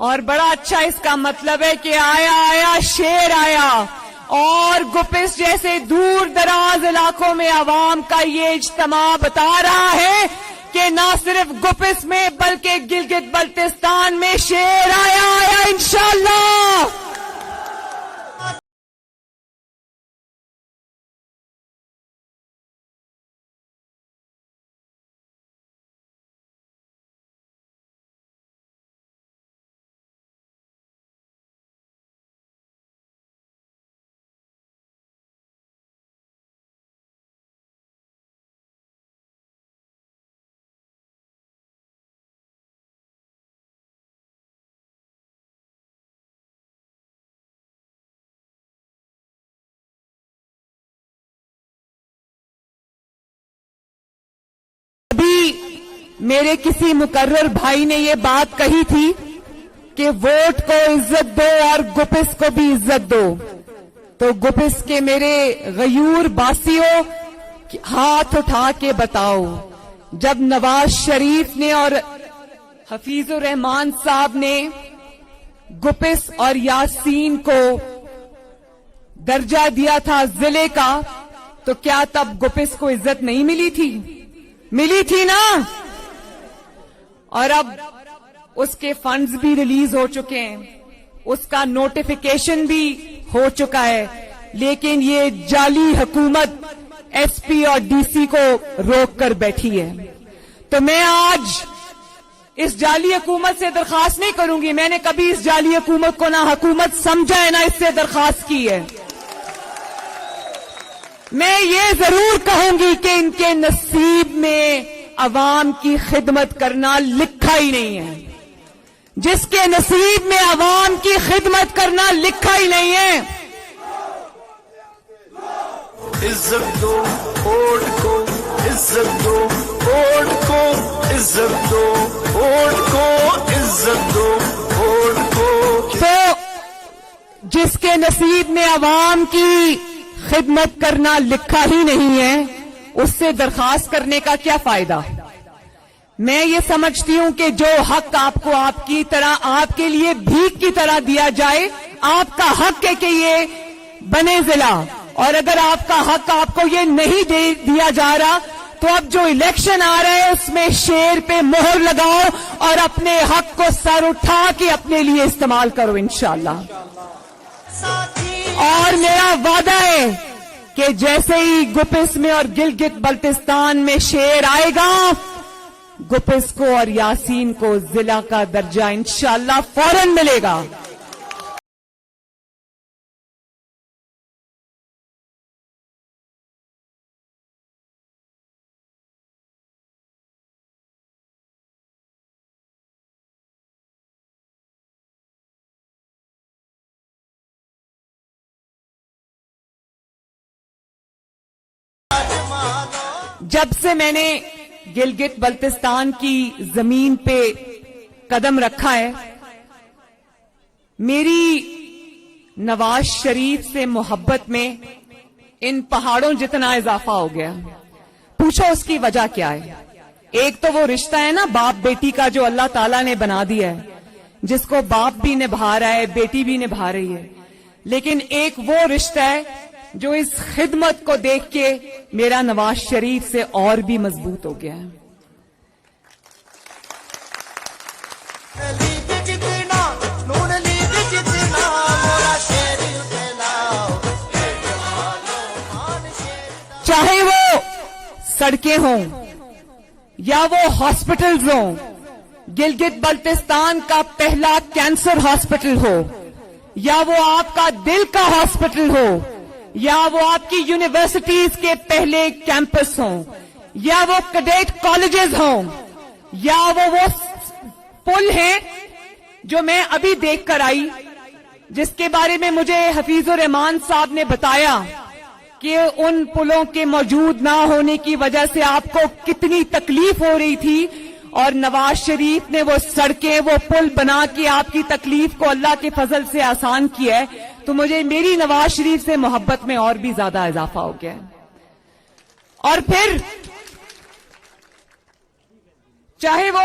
اور بڑا اچھا اس کا مطلب ہے کہ آیا آیا شیر آیا. اور گپس جیسے دور دراز علاقوں میں عوام کا یہ اجتماع بتا رہا ہے کہ نہ صرف گپس میں بلکہ گلگت بلتستان میں شیر آیا آیا انشاءاللہ. میرے کسی مقرر بھائی نے یہ بات کہی تھی کہ ووٹ کو عزت دو اور گپس کو بھی عزت دو. تو گپس کے میرے غیور باسیوں ہاتھ اٹھا کے بتاؤ، جب نواز شریف نے اور حفیظ الرحمان صاحب نے گپس اور یاسین کو درجہ دیا تھا ضلع کا، تو کیا تب گپس کو عزت نہیں ملی تھی؟ ملی تھی نا. اور اب اس کے فنڈز بھی ریلیز ہو چکے ہیں، اس کا نوٹیفیکیشن بھی ہو چکا ہے، لیکن یہ جعلی حکومت ایس پی اور ڈی سی کو روک کر بیٹھی ہے. تو میں آج اس جعلی حکومت سے درخواست نہیں کروں گی، میں نے کبھی اس جعلی حکومت کو نہ حکومت سمجھا ہے نہ اس سے درخواست کی ہے. میں یہ ضرور کہوں گی کہ ان کے نصیب میں عوام کی خدمت کرنا لکھا ہی نہیں ہے. جس کے نصیب میں عوام کی خدمت کرنا لکھا ہی نہیں ہے. عزت دو ووٹ کو، عزت دو ووٹ کو، عزت دو ووٹ کو، عزت دو ووٹ کو. تو جس کے نصیب میں عوام کی خدمت کرنا لکھا ہی نہیں ہے، اس سے درخواست کرنے کا کیا فائدہ؟ میں یہ سمجھتی ہوں کہ جو حق آپ کو آپ کی طرح، آپ کے لیے بھیک کی طرح دیا جائے، آپ کا حق ہے کہ یہ بنے ضلع. اور اگر آپ کا حق آپ کو یہ نہیں دیا جا رہا، تو اب جو الیکشن آ رہا ہے اس میں شیر پہ مہر لگاؤ اور اپنے حق کو سر اٹھا کے اپنے لیے استعمال کرو انشاءاللہ. اور میرا وعدہ ہے کہ جیسے ہی گپس میں اور گلگت بلتستان میں شیر آئے گا، گپس کو اور یاسین کو ضلع کا درجہ انشاءاللہ فوراً ملے گا. جب سے میں نے گلگت بلتستان کی زمین پہ قدم رکھا ہے، میری نواز شریف سے محبت میں ان پہاڑوں جتنا اضافہ ہو گیا. پوچھو اس کی وجہ کیا ہے؟ ایک تو وہ رشتہ ہے نا باپ بیٹی کا جو اللہ تعالیٰ نے بنا دیا ہے، جس کو باپ بھی نبھا رہا ہے، بیٹی بھی نبھا رہی ہے. لیکن ایک وہ رشتہ ہے جو اس خدمت کو دیکھ کے میرا نواز شریف سے اور بھی مضبوط ہو گیا ہے. چاہے وہ سڑکیں ہوں یا وہ ہاسپٹلز ہوں، گلگت بلتستان کا پہلا کینسر ہاسپٹل ہو، یا وہ آپ کا دل کا ہاسپٹل ہو، یا وہ آپ کی یونیورسٹیز کے پہلے کیمپس ہوں، یا وہ کیڈیٹ کالجز ہوں، یا وہ پل ہیں جو میں ابھی دیکھ کر آئی، جس کے بارے میں مجھے حفیظ الرحمان صاحب نے بتایا کہ ان پلوں کے موجود نہ ہونے کی وجہ سے آپ کو کتنی تکلیف ہو رہی تھی، اور نواز شریف نے وہ سڑکیں، وہ پل بنا کے آپ کی تکلیف کو اللہ کے فضل سے آسان کیا ہے. تو مجھے میری نواز شریف سے محبت میں اور بھی زیادہ اضافہ ہو گیا ہے. اور پھر چاہے وہ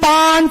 5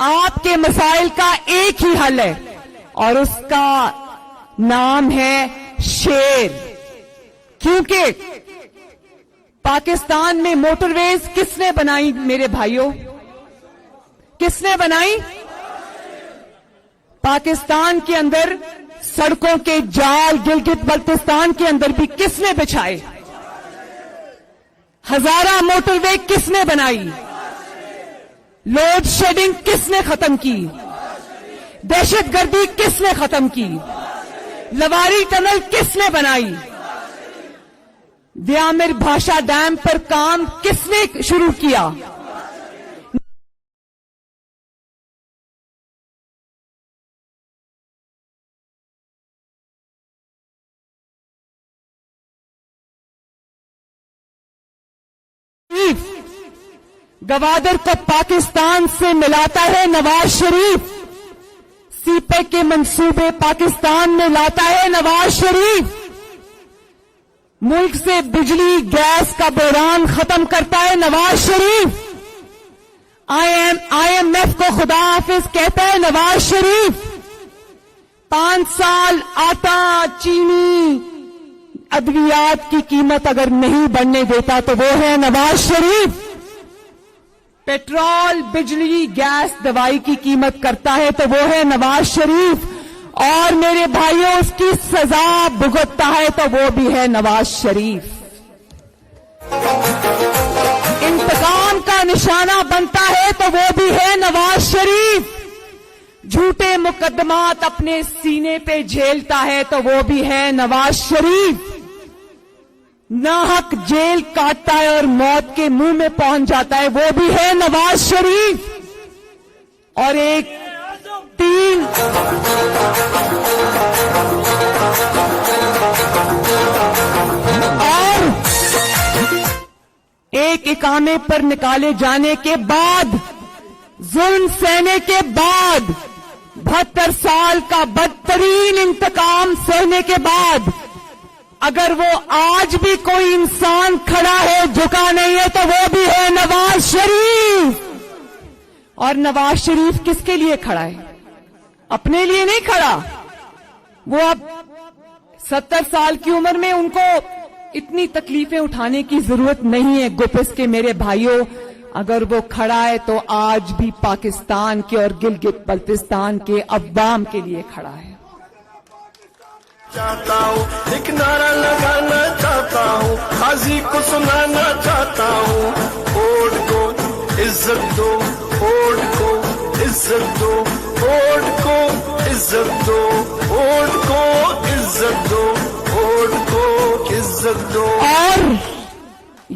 آپ کے مسائل کا ایک ہی حل ہے اور اس کا نام ہے شیر. کیونکہ پاکستان میں موٹر ویز کس نے بنائی میرے بھائیوں؟ کس نے بنائی؟ پاکستان کے اندر سڑکوں کے جال گلگت بلتستان کے اندر بھی کس نے بچھائے؟ ہزارہ موٹر وے کس نے بنائی؟ لوڈ شیڈنگ کس نے ختم کی؟ دہشت گردی کس نے ختم کی؟ لواری ٹنل کس نے بنائی؟ دیامر بھاشا ڈیم پر کام کس نے شروع کیا؟ گوادر کو پاکستان سے ملاتا ہے نواز شریف. سی پیک کے منصوبے پاکستان میں لاتا ہے نواز شریف. ملک سے بجلی گیس کا بحران ختم کرتا ہے Nawaz Sharif. I am F کو خدا حافظ کہتا ہے نواز شریف. 5 سال آٹا چینی ادویات کی قیمت اگر نہیں بڑھنے دیتا تو وہ ہے نواز شریف. پیٹرول بجلی گیس دوائی کی قیمت کرتا ہے تو وہ ہے نواز شریف. اور میرے بھائیوں اس کی سزا بھگتتا ہے تو وہ بھی ہے نواز شریف. انتقام کا نشانہ بنتا ہے تو وہ بھی ہے نواز شریف. جھوٹے مقدمات اپنے سینے پہ جھیلتا ہے تو وہ بھی ہے نواز شریف. ناحق جیل کاٹتا ہے اور موت کے منہ میں پہنچ جاتا ہے وہ بھی ہے نواز شریف. اور ایک اقامے پر نکالے جانے کے بعد ظلم سہنے کے بعد 72 سال کا بدترین انتقام سہنے کے بعد اگر وہ آج بھی کوئی انسان کھڑا ہے جھکا نہیں ہے تو وہ بھی ہے نواز شریف. اور نواز شریف کس کے لیے کھڑا ہے؟ اپنے لیے نہیں کھڑا. وہ اب 70 سال کی عمر میں ان کو اتنی تکلیفیں اٹھانے کی ضرورت نہیں ہے. گوپس کے میرے بھائیوں اگر وہ کھڑا ہے تو آج بھی پاکستان کے اور گلگت بلتستان کے عوام کے لیے کھڑا ہے. چاہتا ہوں ایک نعرہ لگانا چاہتا ہوں, قاضی کو سنانا چاہتا ہوں, ووٹ کو عزت دو, ووٹ کو عزت دو, ووٹ کو عزت دو, ووٹ کو عزت دو, ووٹ کو عزت دو. اور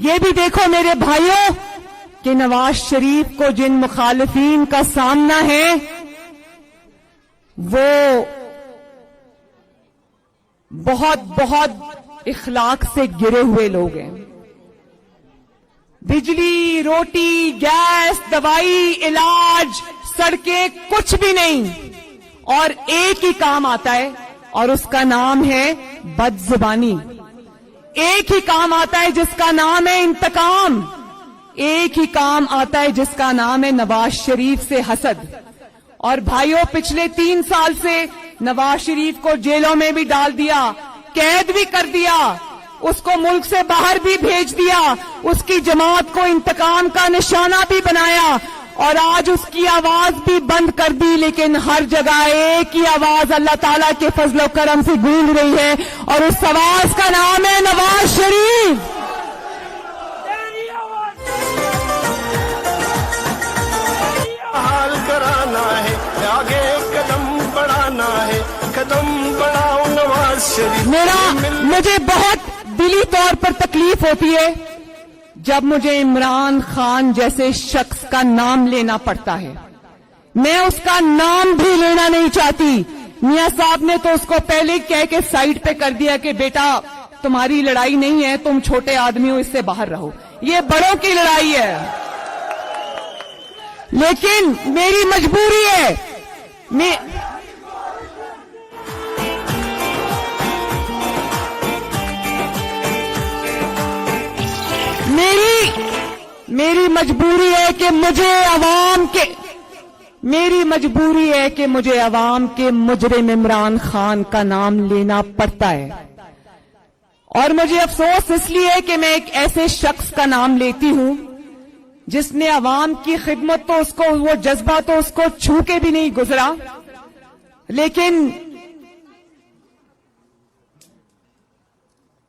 یہ بھی دیکھو میرے بھائیوں کہ نواز شریف کو جن مخالفین کا سامنا ہے وہ بہت اخلاق سے گرے ہوئے لوگ ہیں. بجلی, روٹی, گیس, دوائی, علاج, سڑکیں کچھ بھی نہیں اور ایک ہی کام آتا ہے اور اس کا نام ہے بد زبانی. ایک ہی کام آتا ہے جس کا نام ہے انتقام. ایک ہی کام آتا ہے جس کا نام ہے نواز شریف سے حسد. اور بھائیوں پچھلے 3 سال سے نواز شریف کو جیلوں میں بھی ڈال دیا, قید بھی کر دیا, اس کو ملک سے باہر بھی بھیج دیا, اس کی جماعت کو انتقام کا نشانہ بھی بنایا اور آج اس کی آواز بھی بند کر دی. لیکن ہر جگہ ایک ہی آواز اللہ تعالیٰ کے فضل و کرم سے گونج رہی ہے اور اس آواز کا نام ہے نواز شریف. حال کرانا ہے, آگے قدم بڑھانا ہے, قدم بڑھاؤ نواز شریف. مجھے بہت دلی طور پر تکلیف ہوتی ہے جب مجھے عمران خان جیسے شخص کا نام لینا پڑتا ہے. میں اس کا نام بھی لینا نہیں چاہتی. میاں صاحب نے تو اس کو پہلے کہہ کے سائڈ پہ کر دیا کہ بیٹا تمہاری لڑائی نہیں ہے, تم چھوٹے آدمی ہو, اس سے باہر رہو, یہ بڑوں کی لڑائی ہے. لیکن میری مجبوری ہے, میری مجبوری ہے کہ میری مجبوری ہے کہ مجھے عوام کے مجرم عمران خان کا نام لینا پڑتا ہے، اور مجھے افسوس اس لیے کہ میں ایک ایسے شخص کا نام لیتی ہوں جس نے عوام کی خدمت تو اس کو، وہ جذبہ تو اس کو چھو کے بھی نہیں گزرا، لیکن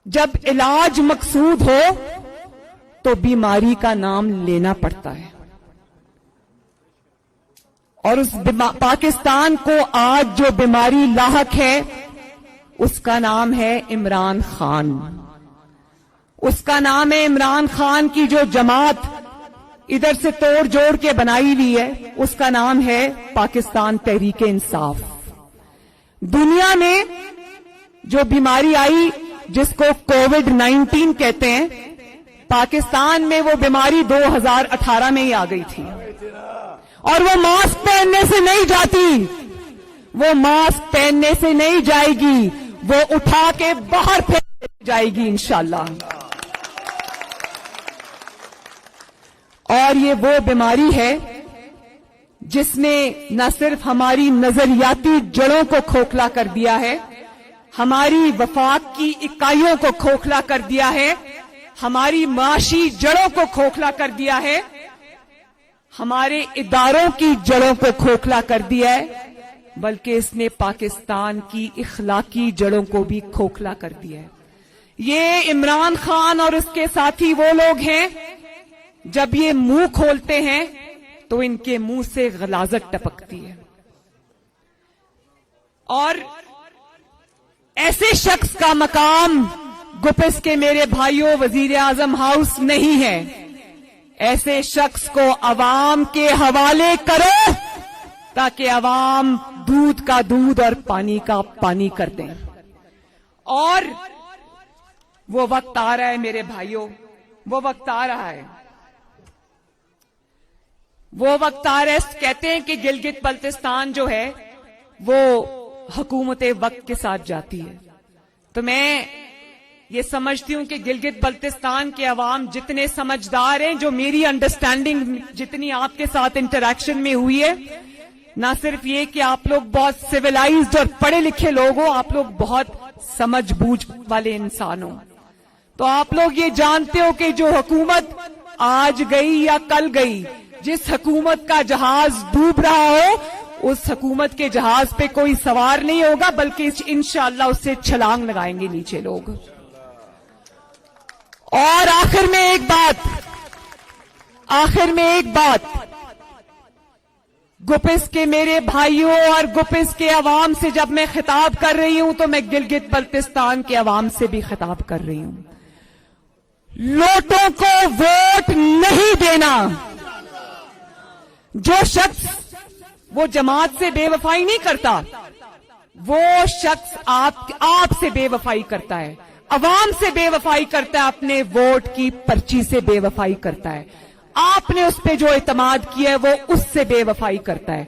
جب علاج مقصود ہو تو بیماری کا نام لینا پڑتا ہے، اور اس پاکستان کو آج جو بیماری لاحق ہے اس کا نام ہے عمران خان۔ اس کا نام ہے عمران خان کی جو جماعت ادھر سے توڑ جوڑ کے بنائی ہوئی ہے، اس کا نام ہے پاکستان تحریک انصاف۔ دنیا میں جو بیماری آئی جس کو کووڈ-19 کہتے ہیں، پاکستان میں وہ بیماری 2018 میں ہی آ گئی تھی، اور وہ ماسک پہننے سے نہیں جاتی، وہ ماسک پہننے سے نہیں جائے گی، وہ اٹھا کے باہر پھینک جائے گی انشاءاللہ۔ اور یہ وہ بیماری ہے جس نے نہ صرف ہماری نظریاتی جڑوں کو کھوکھلا کر دیا ہے، ہماری وفاق کی اکائیوں کو کھوکھلا کر دیا ہے، ہماری معاشی جڑوں کو کھوکھلا کر دیا ہے، ہمارے اداروں کی جڑوں کو کھوکھلا کر دیا ہے، بلکہ اس نے پاکستان کی اخلاقی جڑوں کو بھی کھوکھلا کر دیا ہے۔ یہ عمران خان اور اس کے ساتھی وہ لوگ ہیں جب یہ منہ کھولتے ہیں تو ان کے منہ سے غلاظت ٹپکتی ہے، اور ایسے شخص کا مقام گپس کے میرے بھائیوں وزیر اعظم ہاؤس نہیں ہے۔ ایسے شخص کو عوام کے حوالے کرو تاکہ عوام دودھ کا دودھ اور پانی کا پانی کر دیں۔ اور وہ وقت آ رہا ہے میرے بھائیوں، وہ وقت آ رہا ہے، وہ وقت آ رہا ہے۔ کہتے ہیں کہ گلگت بلتستان جو ہے وہ حکومت وقت کے ساتھ جاتی ہے، تو میں یہ سمجھتی ہوں کہ گلگت بلتستان کے عوام جتنے سمجھدار ہیں، جو میری انڈرسٹینڈنگ جتنی آپ کے ساتھ انٹریکشن میں ہوئی ہے، نہ صرف یہ کہ آپ لوگ بہت سویلائزڈ اور پڑھے لکھے لوگ ہو، آپ لوگ بہت سمجھ بوجھ والے انسان ہو، تو آپ لوگ یہ جانتے ہو کہ جو حکومت آج گئی یا کل گئی، جس حکومت کا جہاز ڈوب رہا ہو، اس حکومت کے جہاز پہ کوئی سوار نہیں ہوگا، بلکہ انشاءاللہ اس سے چھلانگ لگائیں گے نیچے لوگ۔ اور آخر میں ایک بات گپس کے میرے بھائیوں اور گپس کے عوام سے جب میں خطاب کر رہی ہوں تو میں گلگت بلتستان کے عوام سے بھی خطاب کر رہی ہوں۔ لوٹوں کو ووٹ نہیں دینا۔ جو شخص وہ جماعت سے بے وفائی نہیں کرتا، وہ شخص آپ سے بے وفائی کرتا ہے، عوام سے بے وفائی کرتا ہے، اپنے ووٹ کی پرچی سے بے وفائی کرتا ہے، آپ نے اس پہ جو اعتماد کیا ہے وہ اس سے بے وفائی کرتا ہے۔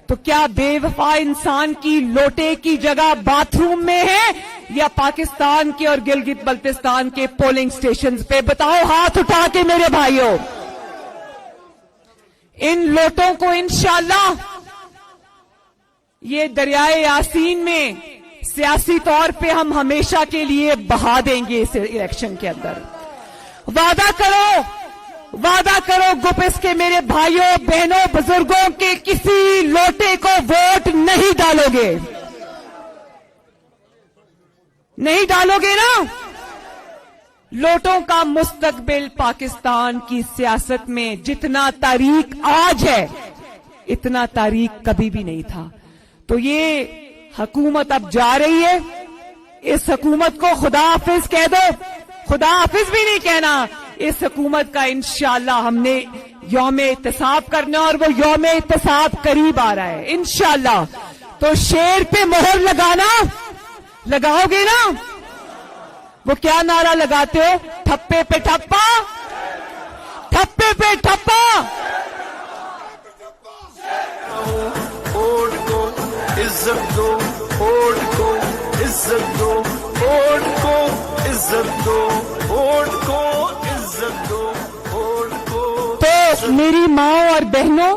تو کیا بے وفا انسان کی لوٹے کی جگہ باتھ روم میں ہے یا پاکستان کے اور گلگت بلتستان کے پولنگ سٹیشنز پہ؟ بتاؤ ہاتھ اٹھا کے میرے بھائیوں۔ ان لوٹوں کو انشاءاللہ یہ دریائے یاسین میں سیاسی طور پہ ہم ہمیشہ کے لیے بہا دیں گے اس الیکشن کے اندر۔ وعدہ کرو گپس کے میرے بھائیوں بہنوں بزرگوں کے کسی لوٹے کو ووٹ نہیں ڈالو گے، نہیں ڈالو گے نا؟ لوٹوں کا مستقبل پاکستان کی سیاست میں جتنا تاریک آج ہے اتنا تاریک کبھی بھی نہیں تھا۔ تو یہ حکومت اب جا رہی ہے، اس حکومت کو خدا حافظ کہہ دو، خدا حافظ بھی نہیں کہنا، اس حکومت کا انشاءاللہ ہم نے یوم احتساب کرنا، اور وہ یوم احتساب قریب آ رہا ہے انشاءاللہ۔ تو شیر پہ مہر لگاؤ گے نا؟ وہ کیا نعرہ لگاتے ہو؟ ٹھپے پہ ٹھپا، ٹھپے پہ ٹھپا۔ ووٹ کو عزت دو، ووٹ کو عزت دو، ووٹ کو عزت دو، ووٹ کو عزت دو، ووٹ کو۔ تو میری ماں اور بہنوں،